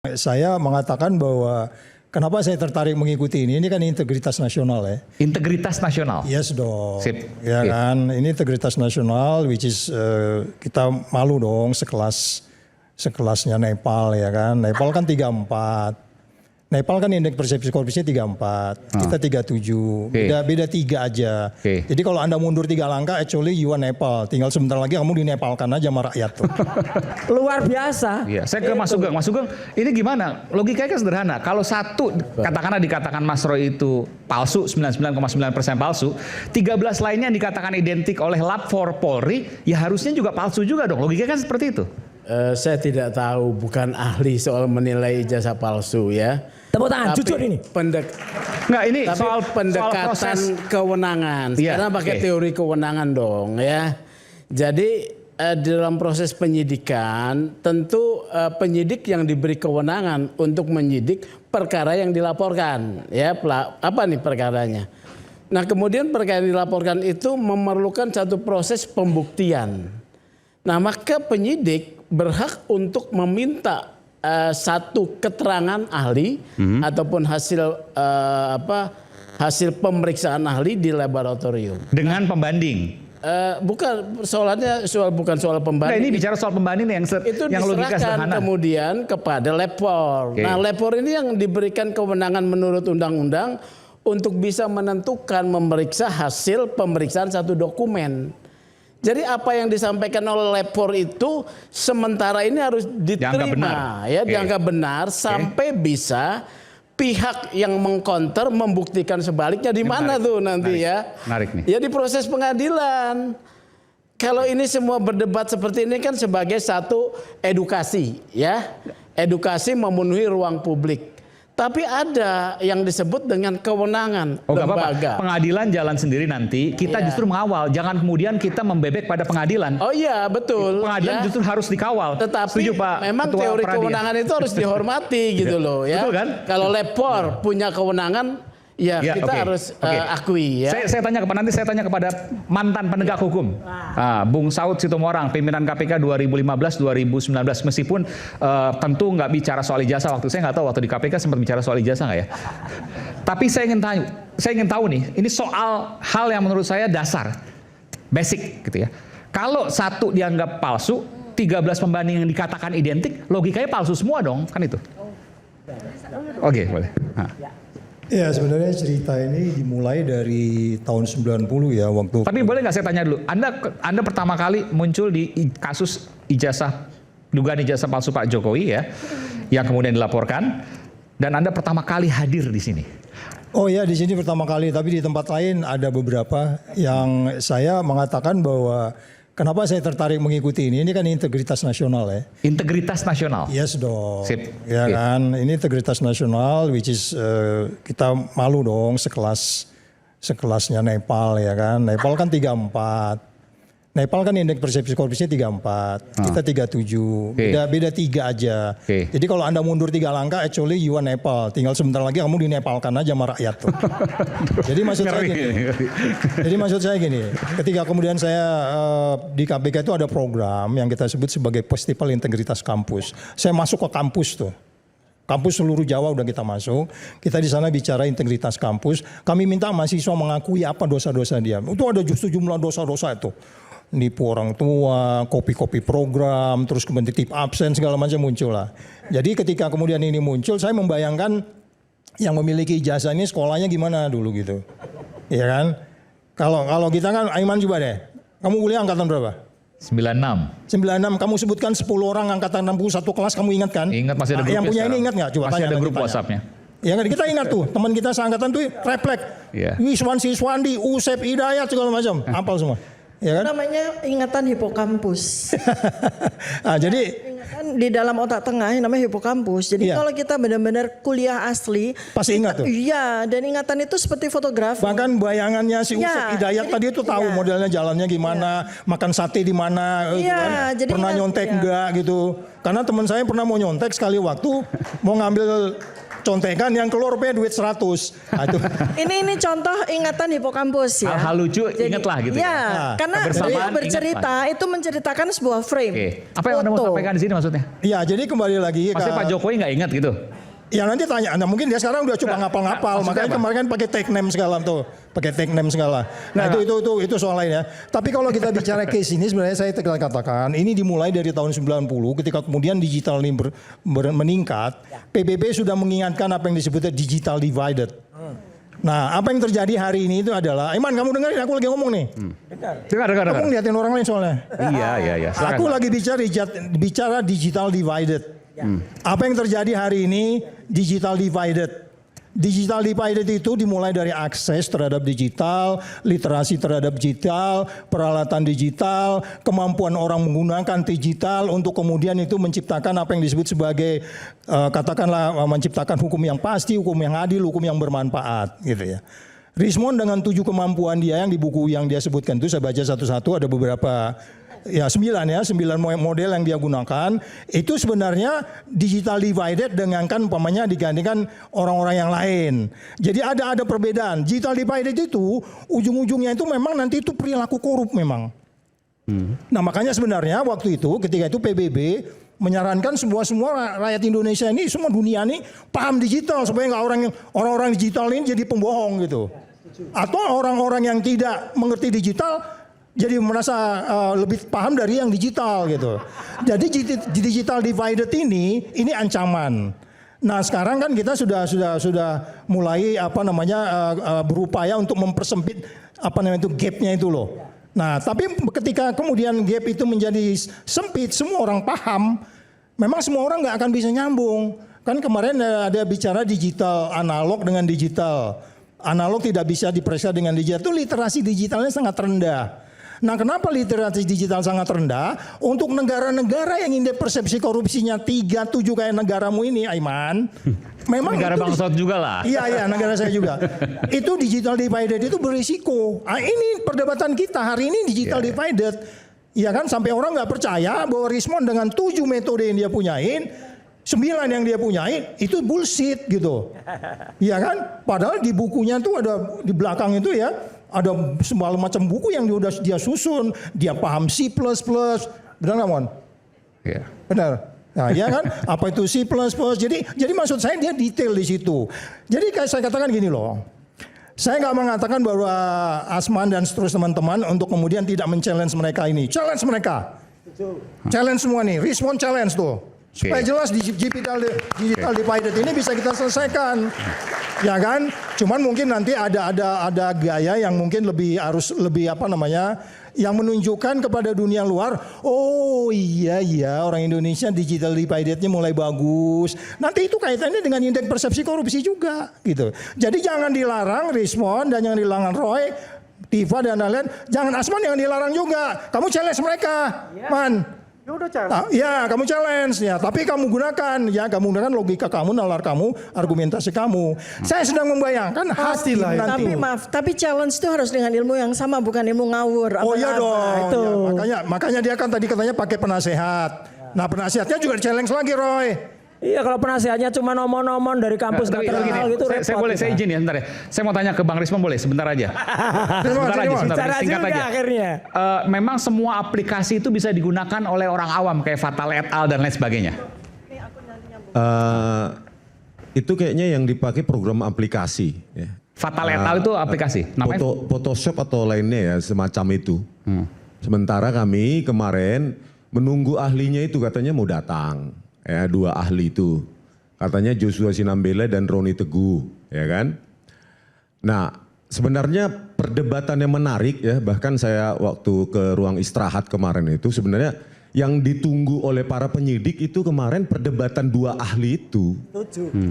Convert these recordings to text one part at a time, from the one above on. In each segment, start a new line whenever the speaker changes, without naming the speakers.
Saya mengatakan bahwa kenapa saya tertarik mengikuti ini kan integritas nasional ya.
Integritas nasional?
Yes dong.
Sip.
Ya kan, ini integritas nasional which is kita malu dong sekelasnya Nepal ya kan. Nepal kan 34. Nepal kan indeks persepsi korupsinya 34, kita 37, beda 3 aja. Jadi kalau Anda mundur 3 langkah, actually you are Nepal. Tinggal sebentar lagi kamu dinepalkan aja sama rakyat tuh.
Luar biasa.
Iya, saya ke Mas Sugeng. Mas Sugeng, ini gimana? Logikanya kan sederhana. Kalau satu, katakanlah dikatakan Mas Roy itu palsu, 99,9% palsu, 13 lainnya yang dikatakan identik oleh Lab 4 Polri, ya harusnya juga palsu juga dong. Logikanya kan seperti itu.
Saya tidak tahu, bukan ahli soal menilai ijazah palsu ya.
Tepuk tangan, jujur ini.
Nggak, ini
tapi
soal
pendekatan kewenangan. Sekarang pakai teori kewenangan dong ya. Jadi dalam proses penyidikan tentu penyidik yang diberi kewenangan untuk menyidik perkara yang dilaporkan ya. Apa nih perkaranya? Nah kemudian perkara yang dilaporkan itu memerlukan satu proses pembuktian. Nah maka penyidik berhak untuk meminta satu keterangan ahli ataupun hasil pemeriksaan ahli di laboratorium
dengan pembanding.
Bukan soal pembanding.
Nah, ini bicara soal pembanding yang logika sederhana.
Kemudian kepada Lab 4. Nah Lab 4 ini yang diberikan kewenangan menurut undang-undang untuk bisa menentukan memeriksa hasil pemeriksaan satu dokumen. Jadi apa yang disampaikan oleh Lab 4 itu sementara ini harus diterima, dianggap benar sampai bisa pihak yang mengcounter membuktikan sebaliknya di mana tuh nanti ya.
Menarik nih.
Ya di proses pengadilan. Kalau ini semua berdebat seperti ini kan sebagai satu edukasi ya. Edukasi memenuhi ruang publik. Tapi ada yang disebut dengan kewenangan lembaga.
Pengadilan jalan sendiri nanti, kita justru mengawal. Jangan kemudian kita membebek pada pengadilan.
Oh iya, betul.
Pengadilan justru harus dikawal.
Tetapi
setuju, Pak
memang
Ketua
teori
Pradia.
kewenangan itu harus dihormati gitu loh ya.
Betul kan?
Kalau Lab 4 punya kewenangan, kita harus akui ya.
Saya tanya kepada mantan penegak hukum, Bung Saud Sitomorang, pimpinan KPK 2015-2019, meskipun tentu nggak bicara soal ijazah waktu saya nggak tahu waktu di KPK sempat bicara soal ijazah nggak ya. Tapi saya ingin tahu nih, ini soal hal yang menurut saya dasar, basic gitu ya. Kalau satu dianggap palsu, 13 pembanding yang dikatakan identik, logikanya palsu semua dong, kan itu. Oke, boleh.
Ya sebenarnya cerita ini dimulai dari tahun 90 ya waktu.
Tapi boleh nggak saya tanya dulu, Anda pertama kali muncul di kasus dugaan ijazah palsu Pak Jokowi ya, yang kemudian dilaporkan, dan Anda pertama kali hadir di sini.
Oh ya di sini pertama kali, tapi di tempat lain ada beberapa yang saya mengatakan bahwa kenapa saya tertarik mengikuti ini kan integritas nasional ya.
Integritas nasional?
Yes dong.
Sip.
Ya kan, ini integritas nasional which is kita malu dong sekelasnya Nepal ya kan. Nepal kan 34. Nepal kan indeks persepsi korupsinya 34, kita 37, beda 3 aja. Jadi kalau Anda mundur 3 langkah, actually you are Nepal. Tinggal sebentar lagi kamu dinepalkan aja sama rakyat tuh. Jadi maksud saya gini, ketika kemudian saya di KPK itu ada program yang kita sebut sebagai Festival Integritas Kampus. Saya masuk ke kampus tuh. Kampus seluruh Jawa udah kita masuk. Kita di sana bicara integritas kampus. Kami minta mahasiswa mengakui apa dosa-dosa dia. Itu ada justru jumlah dosa-dosa itu. Nipu orang tua, kopi-kopi program, terus kemudian titip absen segala macam muncul lah. Jadi ketika kemudian ini muncul, saya membayangkan yang memiliki ijazah ini sekolahnya gimana dulu gitu. Iya kan? Kalau kita kan, Aiman coba deh. Kamu kuliah angkatan berapa?
96.
96, kamu sebutkan 10 orang angkatan 61 kelas, kamu ingat kan?
Ingat, masih ada grup.
Yang punya ini ingat nggak? Coba
masih
tanya.
ada grup WhatsApp-nya.
Ya kan kita ingat tuh, teman kita seangkatan tuh refleks. Wiswan Siswandi, Usep Hidayat segala macam, hafal semua. Ya kan?
Namanya ingatan hipokampus.
Jadi
ingatan di dalam otak tengah yang namanya hipokampus. Jadi kalau kita benar-benar kuliah asli,
pasti ingat tuh.
Iya, dan ingatan itu seperti fotografi.
Bahkan bayangannya si Usep Hidayat tadi itu tahu modelnya jalannya gimana, makan sate di mana,
jadi
pernah nyontek enggak gitu. Karena teman saya pernah mau nyontek sekali waktu, mau ngambil contekan yang keluar punya duit 100. Nah, itu.
Ini contoh ingatan hipokampus ya.
Hal-hal lucu ingatlah gitu
ya.
ya.
Karena
Kebersamaan
bercerita itu menceritakan sebuah frame.
Oke. Apa yang Anda mau
Foto.
sampaikan di sini maksudnya?
Ya, jadi kembali lagi
Pasti Pak Jokowi nggak ingat gitu.
ya nanti tanya, nah mungkin dia sekarang udah coba ngapal-ngapal,
maksudnya
makanya
apa?
kemarin kan pakai tag name segala tuh, pakai tag name segala. Nah itu soal lain ya. Tapi kalau kita bicara case ini sebenarnya saya katakan ini dimulai dari tahun 90 ketika kemudian digital ini meningkat, PBB sudah mengingatkan apa yang disebutnya digital divided. Nah apa yang terjadi hari ini itu adalah, Iman kamu dengerin aku lagi ngomong nih.
Dengar.
Kamu ngeliatin orang lain soalnya.
Iya. Silakan,
Aku
Pak.
lagi bicara digital divided. Apa yang terjadi hari ini digital divided. Digital divided itu dimulai dari akses terhadap digital, literasi terhadap digital, peralatan digital, kemampuan orang menggunakan digital untuk kemudian itu menciptakan apa yang disebut sebagai katakanlah menciptakan hukum yang pasti, hukum yang adil, hukum yang bermanfaat gitu ya. Richmond dengan 7 kemampuan dia yang di buku yang dia sebutkan itu saya baca satu-satu ada beberapa ya 9 model yang dia gunakan itu sebenarnya digital divided dengankan umpamanya digantikan orang-orang yang lain. Jadi ada perbedaan. Digital divided itu ujung-ujungnya itu memang nanti itu perilaku korup memang. Nah makanya sebenarnya waktu itu ketika itu PBB menyarankan semua rakyat Indonesia ini semua dunia ini paham digital supaya nggak orang-orang digital ini jadi pembohong gitu. Atau orang-orang yang tidak mengerti digital jadi merasa lebih paham dari yang digital gitu. Jadi digital divided ini ancaman. Nah sekarang kan kita sudah mulai berupaya untuk mempersempit gapnya itu loh. Nah tapi ketika kemudian gap itu menjadi sempit, semua orang paham, memang semua orang nggak akan bisa nyambung. Kan kemarin ada bicara digital analog dengan digital. Analog tidak bisa diperiksa dengan digital, itu literasi digitalnya sangat rendah. Nah kenapa literasi digital sangat rendah? Untuk negara-negara yang indeks persepsi korupsinya 37 kayak negaramu ini Aiman. Memang
negara bangsat juga lah.
Iya negara saya juga. Itu digital divided itu berisiko. Nah, ini perdebatan kita hari ini digital divided. Iya kan sampai orang nggak percaya bahwa Richmond dengan 7 metode yang dia punyain, 9 yang dia punyain itu bullshit gitu. Iya kan? Padahal di bukunya tuh ada di belakang itu ya ada semua macam buku yang dia susun, dia paham C++, benar nggak Mon?
Iya.
Benar. Nah, ya kan? Apa itu C++? Jadi maksud saya dia detail di situ. Jadi kayak saya katakan gini loh. Saya nggak mengatakan bahwa Asman dan seterusnya teman-teman untuk kemudian tidak men-challenge mereka ini. Challenge mereka. Challenge semua nih. Richmond challenge tuh. Supaya jelas digital divided ini bisa kita selesaikan. Ya kan? Cuman mungkin nanti ada gaya yang mungkin harus lebih yang menunjukkan kepada dunia luar, oh iya orang Indonesia digital divided-nya mulai bagus. Nanti itu kaitannya dengan indeks persepsi korupsi juga gitu. Jadi jangan dilarang Richmond dan jangan dilarang Roy, Tifa dan lain-lain. Jangan Asman yang dilarang juga. Kamu challenge mereka, Man. Ya kamu challenge ya, tapi kamu gunakan logika kamu, nalar kamu, argumentasi kamu. Saya sedang membayangkan hasil nanti.
Tapi maaf, tapi challenge itu harus dengan ilmu yang sama, bukan ilmu ngawur.
Oh iya dong.
Itu.
Ya, makanya dia kan tadi katanya pakai penasehat. Nah penasehatnya juga challenge lagi Roy.
Iya kalau penasihatnya cuma nomor-nomor dari kampus nggak terkenal gitu
saya boleh, saya izin ya sebentar ya. Saya mau tanya ke Bang Richmond boleh sebentar aja. Sebentar, singkat aja.
Akhirnya.
Memang semua aplikasi itu bisa digunakan oleh orang awam kayak Fatal et al dan lain sebagainya.
Itu kayaknya yang dipakai program aplikasi. Ya.
Fatal et al itu aplikasi. Namanya
Photoshop atau lainnya ya semacam itu. Sementara kami kemarin menunggu ahlinya itu katanya mau datang. Ya, 2 ahli itu katanya Joshua Sinambela dan Roni Teguh ya kan. Nah sebenarnya perdebatan yang menarik ya, bahkan saya waktu ke ruang istirahat kemarin itu sebenarnya yang ditunggu oleh para penyidik itu kemarin perdebatan 2 ahli itu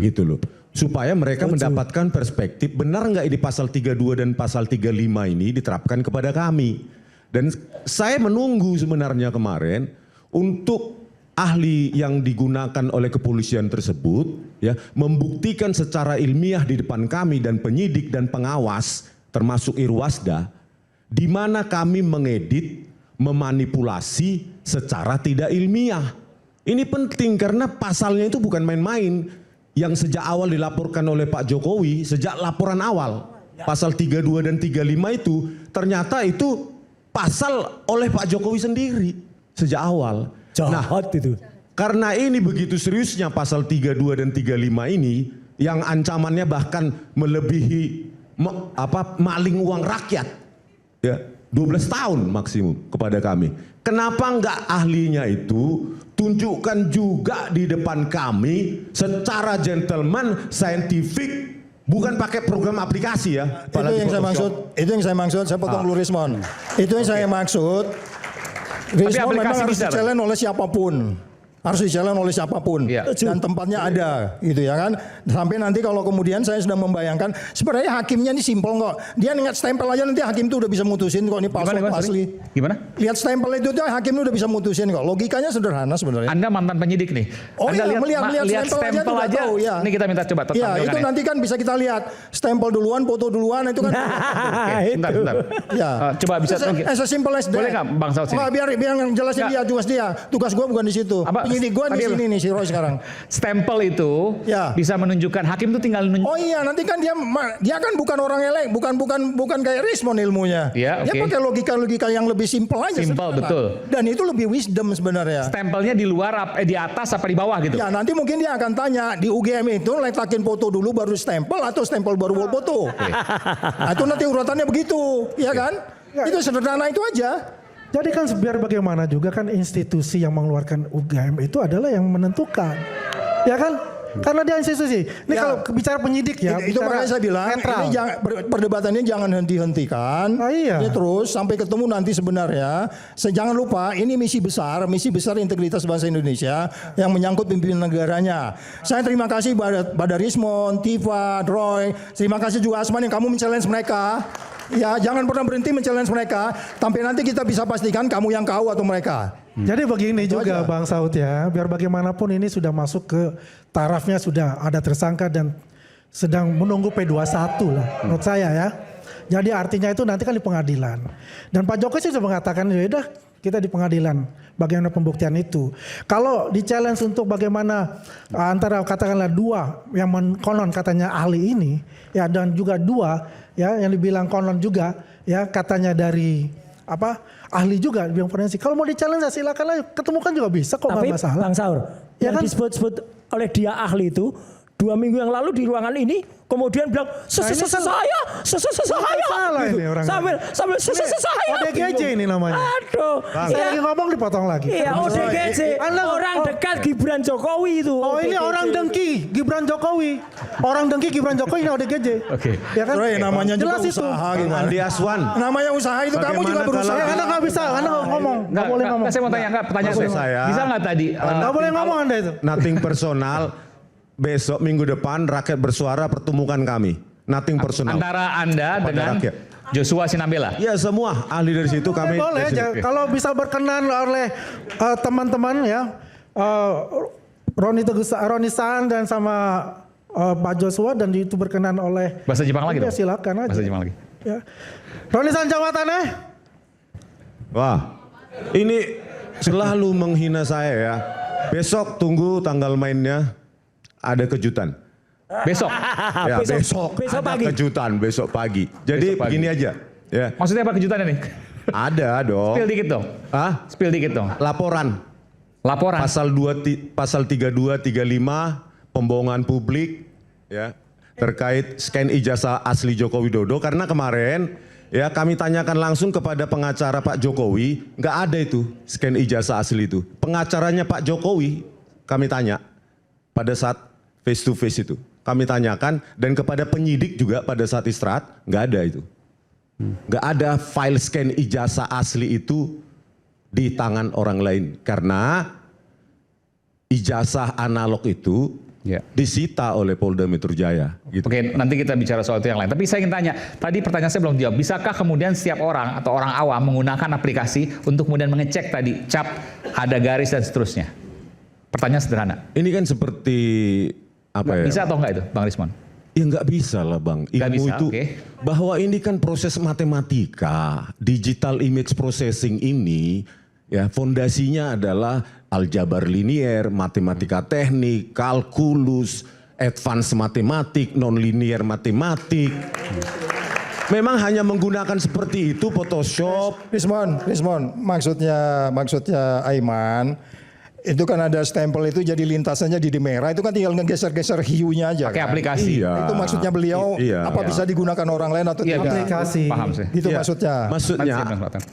gitu loh, supaya mereka mendapatkan perspektif benar nggak di pasal 32 dan pasal 35 ini diterapkan kepada kami. Dan saya menunggu sebenarnya kemarin untuk ahli yang digunakan oleh kepolisian tersebut ya membuktikan secara ilmiah di depan kami dan penyidik dan pengawas termasuk Irwasda di mana kami mengedit, memanipulasi secara tidak ilmiah. Ini penting karena pasalnya itu bukan main-main. yang sejak awal dilaporkan oleh Pak Jokowi, sejak laporan awal, pasal 32 dan 35 itu, ternyata itu pasal oleh Pak Jokowi sendiri sejak awal.
Jahat itu.
Karena ini begitu seriusnya pasal 32 dan 35 ini, yang ancamannya bahkan melebihi maling uang rakyat. Ya, 12 tahun maksimum kepada kami. Kenapa enggak ahlinya itu tunjukkan juga di depan kami secara gentleman, saintifik, bukan pakai program aplikasi ya.
Itu yang saya maksud. Itu yang saya maksud. Saya potong dulu Rismon. Itu yang saya maksud. Rismon memang harus di-challenge oleh siapapun. Harus di-challenge oleh siapapun. Dan tempatnya ada gitu ya kan. Sampai nanti kalau kemudian saya sudah membayangkan sebenarnya hakimnya ini simpel kok. Dia ingat stempel aja nanti hakim itu udah bisa mutusin kok ini palsu atau asli.
Gimana?
Lihat stempel itu hakim itu udah bisa mutusin kok. Logikanya sederhana sebenarnya.
Anda mantan penyidik nih.
Oh
Anda
iya, melihat stempel aja tahu ya.
Ini kita minta coba
ya, itu nanti kan bisa kita lihat stempel duluan, foto duluan itu kan.
Bentar.
Ya.
Coba bisa
sesimpel as
boleh nggak Bang Saud sini?
Biar jelasin dia, tugas gue bukan di situ. Penyidik gue di sini nih si Roy sekarang.
Stempel itu bisa menunjukkan hakim itu tinggal
Oh iya, nanti kan dia kan bukan orang elek, bukan kayak Rismon ilmunya.
Dia
pakai logika yang lebih simpel aja.
Simpel betul.
Dan itu lebih wisdom sebenarnya.
Stempelnya di luar di atas apa di bawah gitu.
Ya, nanti mungkin dia akan tanya di UGM itu letakin foto dulu baru stempel atau stempel baru foto. Nah, itu nanti urutannya begitu, ya kan? Itu sederhana itu aja.
Jadi kan biar bagaimana juga kan institusi yang mengeluarkan UGM itu adalah yang menentukan. Ya kan? Karena dia institusi. Ini kalau bicara penyidik ya.
Itu makanya saya bilang, ini perdebatannya jangan henti-hentikan.
Iya.
Ini terus sampai ketemu nanti sebenarnya. Jangan lupa ini misi besar integritas bangsa Indonesia yang menyangkut pimpinan negaranya. Saya terima kasih pada Rismon, Tifa, Roy. Terima kasih juga Asman yang kamu men-challenge mereka. Ya, jangan pernah berhenti men-challenge mereka. Sampai nanti kita bisa pastikan kamu yang kau atau mereka.
Jadi begini itu juga aja. Bang Saud ya, biar bagaimanapun ini sudah masuk ke tarafnya, sudah ada tersangka dan sedang menunggu P21 lah menurut saya ya. Jadi artinya itu nanti kan di pengadilan. Dan Pak Jokowi sudah mengatakan ya udah kita di pengadilan bagaimana pembuktian itu. Kalau di challenge untuk bagaimana antara katakanlah dua yang konon katanya ahli ini ya dan juga dua ya yang dibilang konon juga ya katanya dari ahli juga di bidang forensik. Kalau mau di challenge ya silakan lah, ketemukan juga bisa kok nggak masalah.
Bang Saur,
ya
yang
kan?
disebut-sebut oleh dia ahli itu 2 minggu yang lalu di ruangan ini kemudian bilang saya sambil saya
ODGJ ini namanya.
Aduh,
saya lagi ngomong dipotong lagi.
Iya, ODGJ. Orang dekat Gibran Jokowi itu.
Oh, ini orang dengki Gibran Jokowi. Orang dengki Gibran Jokowi ini ODGJ.
Oke.
Ya kan?
Namanya
jelas
juga
itu.
usaha gimana?
Andi Aswan.
Namanya usaha itu kamu juga berusaha.
Anda nggak bisa, Anda ngomong. Nggak boleh ngomong.
Saya mau tanya pertanyaan saya. Bisa nggak tadi?
Nggak boleh ngomong Anda itu.
Nothing personal. Besok minggu depan rakyat bersuara pertemukan kami. Nothing personal.
Antara Anda dengan
rakyat.
Joshua Sinambela.
Ya semua ahli dari situ kami.
Boleh aja. Kalau bisa berkenan oleh teman-teman ya. Roni San dan sama Pak Joshua dan itu berkenan oleh.
Bahasa Jepang lagi dong.
Ya silakan aja.
Bahasa Jepang lagi.
Ya. Roni San jawabannya.
Wah, ini selalu menghina saya ya. Besok tunggu tanggal mainnya. Ada kejutan.
Besok.
Ya, besok ada
pagi.
kejutan besok pagi. Jadi begini aja. Ya.
Maksudnya apa kejutannya nih?
Ada dong.
Spill dikit dong. Spill dikit dong.
Laporan. Pasal 32, 35 pembohongan publik ya terkait scan ijazah asli Joko Widodo karena kemarin ya kami tanyakan langsung kepada pengacara Pak Jokowi, nggak ada itu scan ijazah asli itu. Pengacaranya Pak Jokowi kami tanya pada saat face to face itu. Kami tanyakan dan kepada penyidik juga pada saat istirahat, nggak ada itu. Nggak ada file scan ijazah asli itu di tangan orang lain. Karena ijazah analog itu disita oleh Polda Metro Jaya. Gitu.
Oke, nanti kita bicara soal itu yang lain. Tapi saya ingin tanya, tadi pertanyaan saya belum jawab. Bisakah kemudian setiap orang atau orang awam menggunakan aplikasi untuk kemudian mengecek tadi cap, ada garis dan seterusnya? Pertanyaan sederhana.
Ini kan seperti apa ya?
Bisa atau enggak itu, Bang Rismon?
Ya nggak bisa lah Bang. Ilmu
bisa,
itu bahwa ini kan proses matematika, digital image processing ini ya fondasinya adalah aljabar linier, matematika teknik, kalkulus, advance matematik, non-linear matematik. Memang hanya menggunakan seperti itu Photoshop.
Rismon, maksudnya Aiman, itu kan ada stempel itu jadi lintasannya jadi merah, itu kan tinggal ngegeser-geser hiunya aja.
Pakai
kan?
aplikasi.
Iya.
Itu maksudnya beliau apa bisa digunakan orang lain atau
Iya,
tidak?
Aplikasi.
Paham sih.
Gitu
Ya,
maksudnya.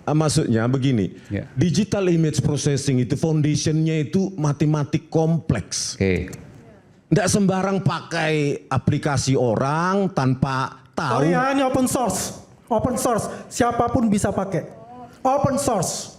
Maksudnya begini,
Ya.
digital image processing itu foundationnya itu matematik kompleks.
Oke.
Nggak sembarang pakai aplikasi orang tanpa tahu.
Sorry ya, ini open source, siapapun bisa pakai, open source.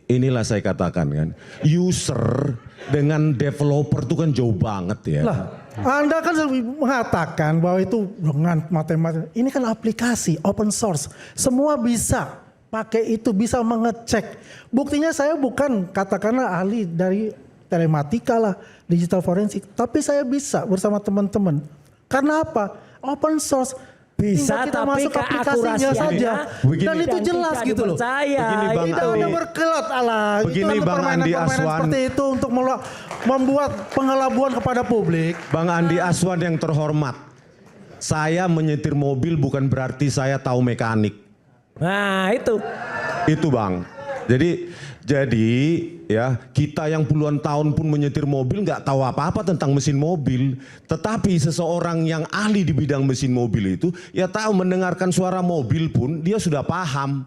Inilah saya katakan kan, user dengan developer itu kan jauh banget ya.
Lah, Anda kan mengatakan bahwa itu dengan matematika, ini kan aplikasi open source, semua bisa pakai itu, bisa mengecek. Buktinya saya bukan katakanlah ahli dari telematika lah, digital forensik, tapi saya bisa bersama teman-teman. Karena apa? Open source.
Bisa,
Tinggal kita
tapi
masuk aplikasinya saja.
Begini.
Dan itu jelas
tidak
gitu loh.
dipercaya.
Begini, Bang
Tidak
Andi.
ada berkelat Allah.
Begini,
Itu
Bang Andi
permainan
Aswan.
seperti itu untuk membuat pengelabuan kepada publik.
Bang Andi Aswan yang terhormat, saya menyetir mobil bukan berarti saya tahu mekanik.
Nah itu.
Itu Bang. Jadi ya kita yang puluhan tahun pun menyetir mobil nggak tahu apa-apa tentang mesin mobil. Tetapi seseorang yang ahli di bidang mesin mobil itu ya tahu mendengarkan suara mobil pun dia sudah paham.